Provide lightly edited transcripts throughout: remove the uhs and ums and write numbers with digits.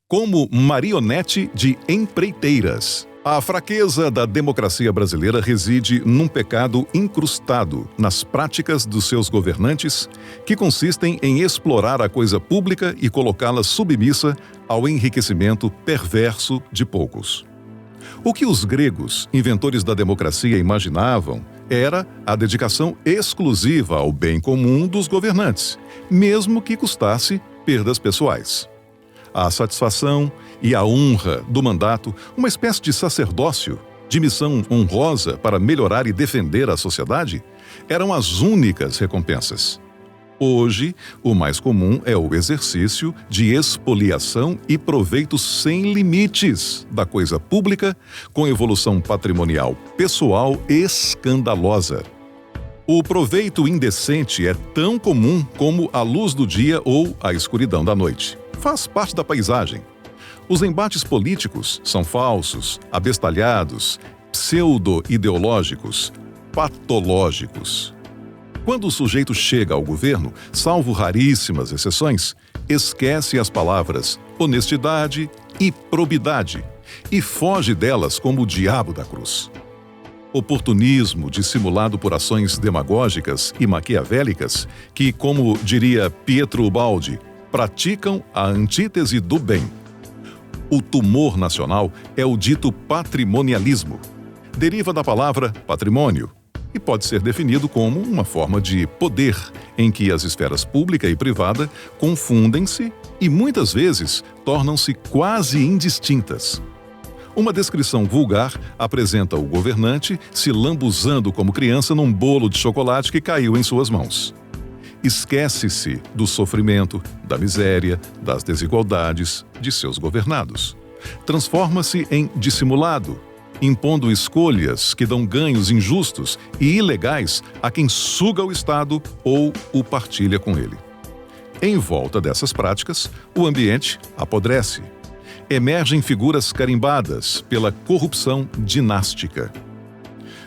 Como marionete de empreiteiras. A fraqueza da democracia brasileira reside num pecado incrustado nas práticas dos seus governantes, que consistem em explorar a coisa pública e colocá-la submissa ao enriquecimento perverso de poucos. O que os gregos, inventores da democracia, imaginavam era a dedicação exclusiva ao bem comum dos governantes, mesmo que custasse perdas pessoais. A satisfação e a honra do mandato, uma espécie de sacerdócio, de missão honrosa para melhorar e defender a sociedade, eram as únicas recompensas. Hoje, o mais comum é o exercício de expoliação e proveito sem limites da coisa pública, com evolução patrimonial pessoal escandalosa. O proveito indecente é tão comum como a luz do dia ou a escuridão da noite. Faz parte da paisagem. Os embates políticos são falsos, abestalhados, pseudo-ideológicos, patológicos. Quando o sujeito chega ao governo, salvo raríssimas exceções, esquece as palavras honestidade e probidade e foge delas como o diabo da cruz. Oportunismo dissimulado por ações demagógicas e maquiavélicas que, como diria Pietro Ubaldi, praticam a antítese do bem. O tumor nacional é o dito patrimonialismo. Deriva da palavra patrimônio e pode ser definido como uma forma de poder em que as esferas pública e privada confundem-se e muitas vezes tornam-se quase indistintas. Uma descrição vulgar apresenta o governante se lambuzando como criança num bolo de chocolate que caiu em suas mãos. Esquece-se do sofrimento, da miséria, das desigualdades de seus governados. Transforma-se em dissimulado, impondo escolhas que dão ganhos injustos e ilegais a quem suga o Estado ou o partilha com ele. Em volta dessas práticas, o ambiente apodrece. Emergem figuras carimbadas pela corrupção dinástica.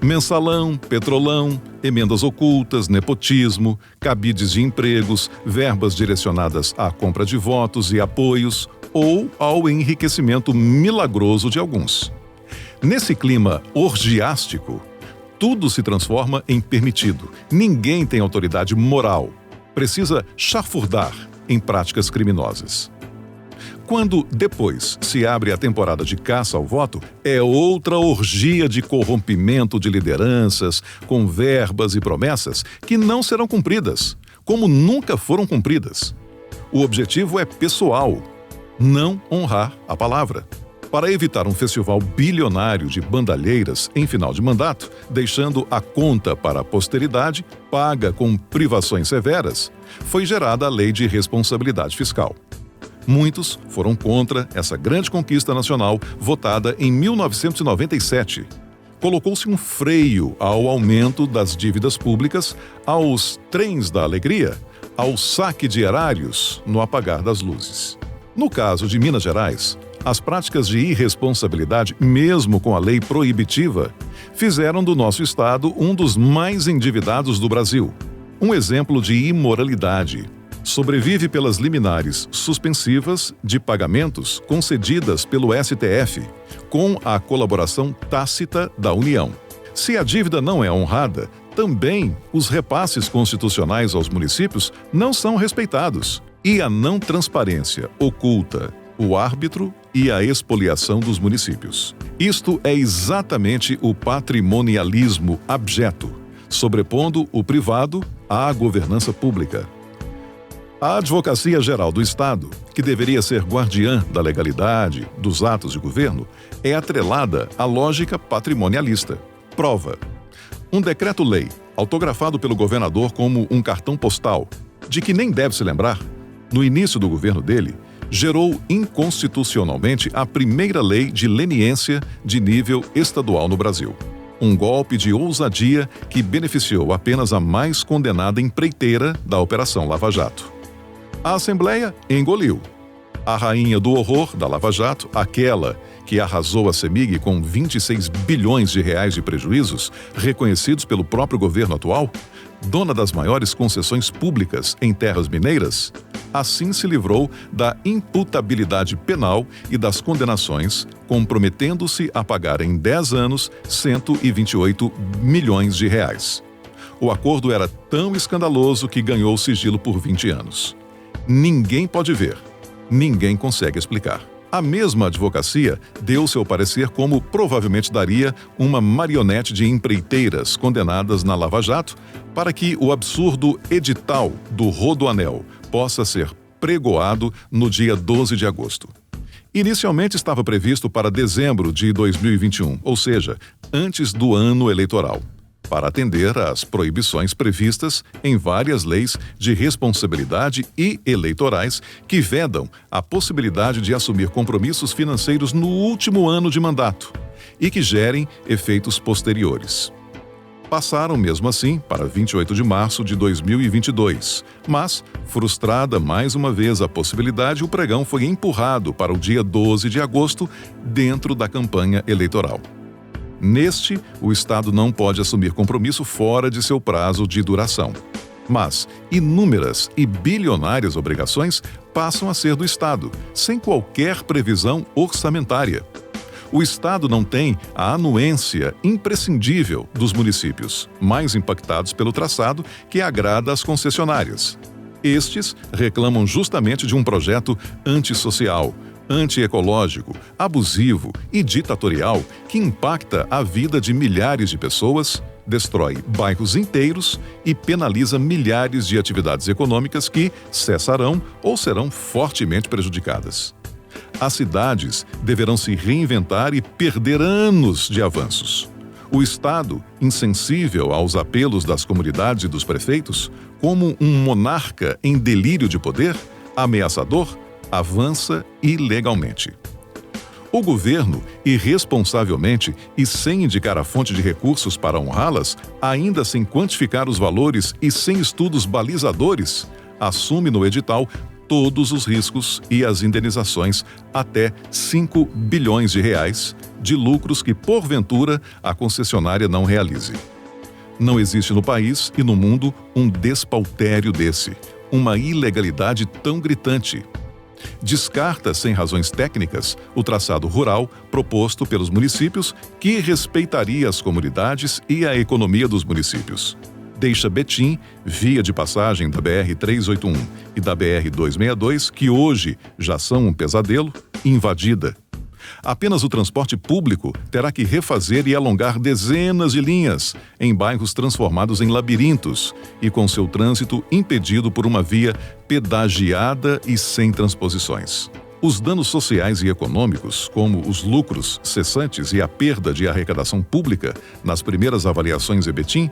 Mensalão, petrolão, emendas ocultas, nepotismo, cabides de empregos, verbas direcionadas à compra de votos e apoios ou ao enriquecimento milagroso de alguns. Nesse clima orgiástico, tudo se transforma em permitido. Ninguém tem autoridade moral. Precisa chafurdar em práticas criminosas. Quando, depois, se abre a temporada de caça ao voto, é outra orgia de corrompimento de lideranças, com verbas e promessas que não serão cumpridas, como nunca foram cumpridas. O objetivo é pessoal, não honrar a palavra. Para evitar um festival bilionário de bandalheiras em final de mandato, deixando a conta para a posteridade, paga com privações severas, foi gerada a Lei de Responsabilidade Fiscal. Muitos foram contra essa grande conquista nacional, votada em 1997. Colocou-se um freio ao aumento das dívidas públicas, aos trens da alegria, ao saque de erários no apagar das luzes. No caso de Minas Gerais, as práticas de irresponsabilidade, mesmo com a lei proibitiva, fizeram do nosso estado um dos mais endividados do Brasil. Um exemplo de imoralidade. Sobrevive pelas liminares suspensivas de pagamentos concedidas pelo STF, com a colaboração tácita da União. Se a dívida não é honrada, também os repasses constitucionais aos municípios não são respeitados. E a não transparência oculta o árbitro e a expoliação dos municípios. Isto é exatamente o patrimonialismo abjeto, sobrepondo o privado à governança pública. A Advocacia Geral do Estado, que deveria ser guardiã da legalidade dos atos de governo, é atrelada à lógica patrimonialista. Prova. Um decreto-lei, autografado pelo governador como um cartão postal, de que nem deve se lembrar, no início do governo dele, gerou inconstitucionalmente a primeira lei de leniência de nível estadual no Brasil. Um golpe de ousadia que beneficiou apenas a mais condenada empreiteira da Operação Lava Jato. A Assembleia engoliu. A rainha do horror da Lava Jato, aquela que arrasou a CEMIG com 26 bilhões de reais de prejuízos, reconhecidos pelo próprio governo atual, dona das maiores concessões públicas em terras mineiras, Assim se livrou da imputabilidade penal e das condenações, comprometendo-se a pagar em 10 anos 128 milhões de reais. O acordo era tão escandaloso que ganhou sigilo por 20 anos. Ninguém pode ver, ninguém consegue explicar. A mesma advocacia deu seu parecer como provavelmente daria uma marionete de empreiteiras condenadas na Lava Jato para que o absurdo edital do Rodoanel possa ser pregoado no dia 12 de agosto. Inicialmente estava previsto para dezembro de 2021, ou seja, antes do ano eleitoral, para atender às proibições previstas em várias leis de responsabilidade e eleitorais que vedam a possibilidade de assumir compromissos financeiros no último ano de mandato e que gerem efeitos posteriores. Passaram mesmo assim para 28 de março de 2022, mas, frustrada mais uma vez a possibilidade, o pregão foi empurrado para o dia 12 de agosto dentro da campanha eleitoral. Neste, o Estado não pode assumir compromisso fora de seu prazo de duração. Mas inúmeras e bilionárias obrigações passam a ser do Estado, sem qualquer previsão orçamentária. O Estado não tem a anuência imprescindível dos municípios, mais impactados pelo traçado que agrada às concessionárias. Estes reclamam justamente de um projeto antissocial, antiecológico, abusivo e ditatorial que impacta a vida de milhares de pessoas, destrói bairros inteiros e penaliza milhares de atividades econômicas que cessarão ou serão fortemente prejudicadas. As cidades deverão se reinventar e perder anos de avanços. O Estado, insensível aos apelos das comunidades e dos prefeitos, como um monarca em delírio de poder, ameaçador, avança ilegalmente. O governo, irresponsavelmente e sem indicar a fonte de recursos para honrá-las, ainda sem quantificar os valores e sem estudos balizadores, assume no edital todos os riscos e as indenizações até 5 bilhões de reais de lucros que, porventura, a concessionária não realize. Não existe no país e no mundo um despautério desse, uma ilegalidade tão gritante. Descarta, sem razões técnicas, o traçado rural proposto pelos municípios que respeitaria as comunidades e a economia dos municípios. Deixa Betim, via de passagem da BR-381 e da BR-262, que hoje já são um pesadelo, invadida. Apenas o transporte público terá que refazer e alongar dezenas de linhas em bairros transformados em labirintos e com seu trânsito impedido por uma via pedagiada e sem transposições. Os danos sociais e econômicos, como os lucros cessantes e a perda de arrecadação pública nas primeiras avaliações Betim,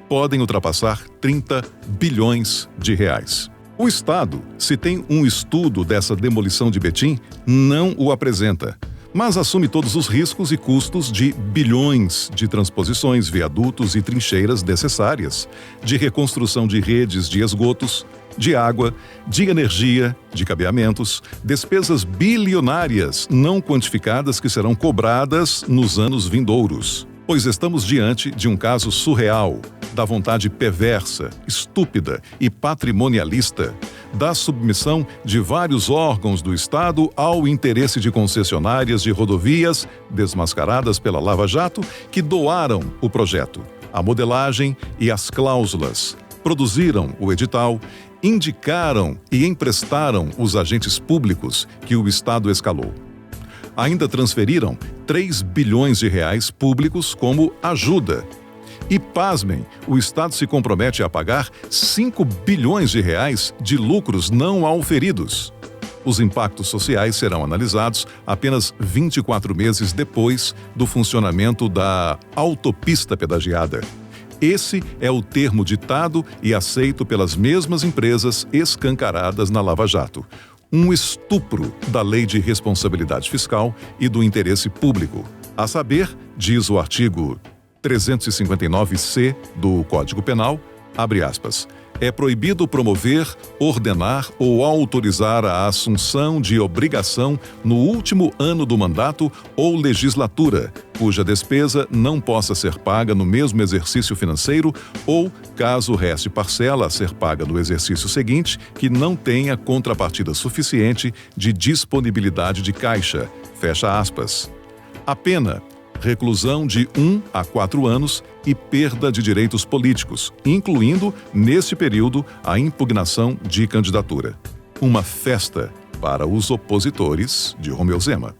podem ultrapassar 30 bilhões de reais. O Estado, se tem um estudo dessa demolição de Betim, não o apresenta, mas assume todos os riscos e custos de bilhões de transposições, viadutos e trincheiras necessárias, de reconstrução de redes de esgotos, de água, de energia, de cabeamentos, despesas bilionárias não quantificadas que serão cobradas nos anos vindouros. Pois estamos diante de um caso surreal, da vontade perversa, estúpida e patrimonialista, da submissão de vários órgãos do Estado ao interesse de concessionárias de rodovias, desmascaradas pela Lava Jato, que doaram o projeto, a modelagem e as cláusulas, produziram o edital, indicaram e emprestaram os agentes públicos que o Estado escalou. Ainda transferiram 3 bilhões de reais públicos como ajuda. E, pasmem, o Estado se compromete a pagar 5 bilhões de reais de lucros não auferidos. Os impactos sociais serão analisados apenas 24 meses depois do funcionamento da autopista pedagiada. Esse é o termo ditado e aceito pelas mesmas empresas escancaradas na Lava Jato. Um estupro da Lei de Responsabilidade Fiscal e do interesse público. A saber, diz o artigo 359-C do Código Penal, abre aspas, É proibido promover, ordenar ou autorizar a assunção de obrigação no último ano do mandato ou legislatura, cuja despesa não possa ser paga no mesmo exercício financeiro ou, caso reste parcela a ser paga no exercício seguinte, que não tenha contrapartida suficiente de disponibilidade de caixa. Fecha aspas. A pena: reclusão de 1 a 4 anos e perda de direitos políticos, incluindo, neste período, a impugnação de candidatura. Uma festa para os opositores de Romeu Zema.